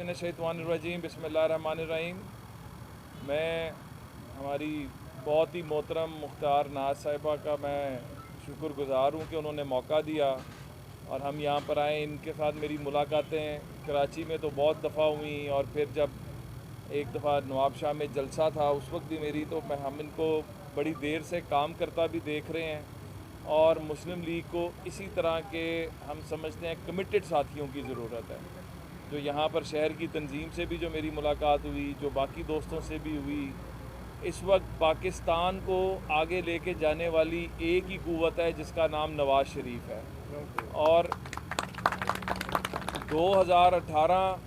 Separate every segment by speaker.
Speaker 1: मिनश्शैतानिर्रजीम बिस्मिल्लाहिर्रहमानिर्रहीम। मैं हमारी बहुत ही मोहतरम मुख्तार नाज साहिबा का मैं शुक्रगुज़ार हूँ कि उन्होंने मौका दिया और हम यहाँ पर आए। इनके साथ मेरी मुलाकातें कराची में तो बहुत दफ़ा हुई और फिर जब एक दफ़ा नवाब शाह में जलसा था उस वक्त भी मेरी, तो हम इनको बड़ी देर से काम करता भी देख रहे हैं और मुस्लिम लीग को इसी तरह के हम समझते हैं कमिटेड साथियों की ज़रूरत है। जो यहाँ पर शहर की तंजीम से भी जो मेरी मुलाकात हुई, जो बाकी दोस्तों से भी हुई, इस वक्त पाकिस्तान को आगे लेके जाने वाली एक ही क़ुव्वत है जिसका नाम नवाज़ शरीफ है। और 2018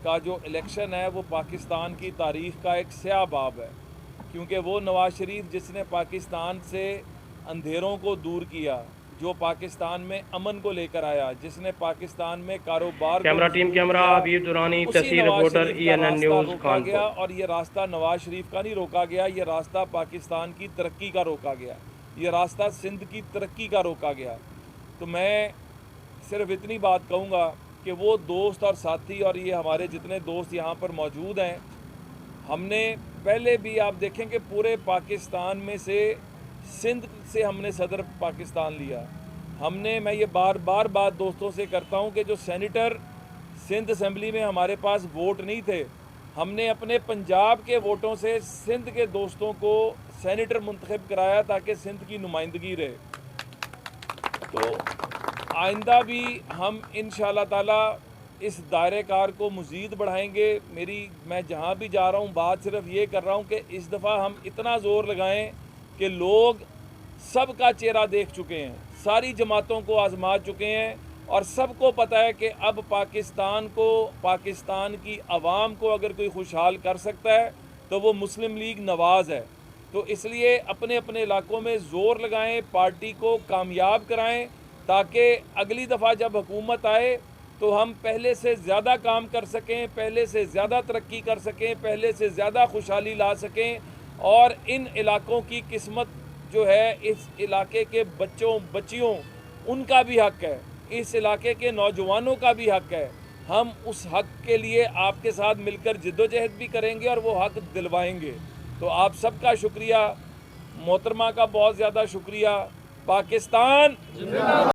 Speaker 1: का जो इलेक्शन है वो पाकिस्तान की तारीख़ का एक स्याह बाब है, क्योंकि वो नवाज़ शरीफ जिसने पाकिस्तान से अंधेरों को दूर किया, जो पाकिस्तान में अमन को लेकर आया, जिसने पाकिस्तान में कारोबार
Speaker 2: कैमरा टीम कैमरा हबीब दुरानी तहसील रिपोर्टर ENN न्यूज़
Speaker 1: रोका गया। और ये रास्ता नवाज शरीफ का नहीं रोका गया, ये रास्ता पाकिस्तान की तरक्की का रोका गया, ये रास्ता सिंध की तरक्की का रोका गया। तो मैं सिर्फ इतनी बात कहूँगा कि वो दोस्त और साथी और ये हमारे जितने दोस्त यहाँ पर मौजूद हैं, हमने पहले भी आप देखें कि पूरे पाकिस्तान में से सिंध से हमने सदर पाकिस्तान लिया। मैं ये बार बार बात दोस्तों से करता हूँ कि जो सेनेटर सिंध असेंबली में हमारे पास वोट नहीं थे, हमने अपने पंजाब के वोटों से सिंध के दोस्तों को सेनेटर मुंतखब कराया ताकि सिंध की नुमाइंदगी रहे। तो आइंदा भी हम इंशाअल्लाह ताला इस दायरे कार को मज़ीद बढ़ाएंगे। मैं जहाँ भी जा रहा हूँ बात सिर्फ ये कर रहा हूँ कि इस दफ़ा हम इतना ज़ोर लगाएं कि लोग सबका चेहरा देख चुके हैं, सारी जमातों को आजमा चुके हैं और सबको पता है कि अब पाकिस्तान की आवाम को अगर कोई खुशहाल कर सकता है तो वो मुस्लिम लीग नवाज़ है। तो इसलिए अपने अपने इलाकों में ज़ोर लगाएं, पार्टी को कामयाब कराएं, ताकि अगली दफ़ा जब हुकूमत आए तो हम पहले से ज़्यादा काम कर सकें, पहले से ज़्यादा तरक्की कर सकें, पहले से ज़्यादा खुशहाली ला सकें। और इन इलाकों की किस्मत जो है, इस इलाके के बच्चों बच्चियों उनका भी हक है, इस इलाके के नौजवानों का भी हक है। हम उस हक के लिए आपके साथ मिलकर जिद्दोजहद भी करेंगे और वो हक दिलवाएंगे। तो आप सबका शुक्रिया, मोहतरमा का बहुत ज़्यादा शुक्रिया। पाकिस्तान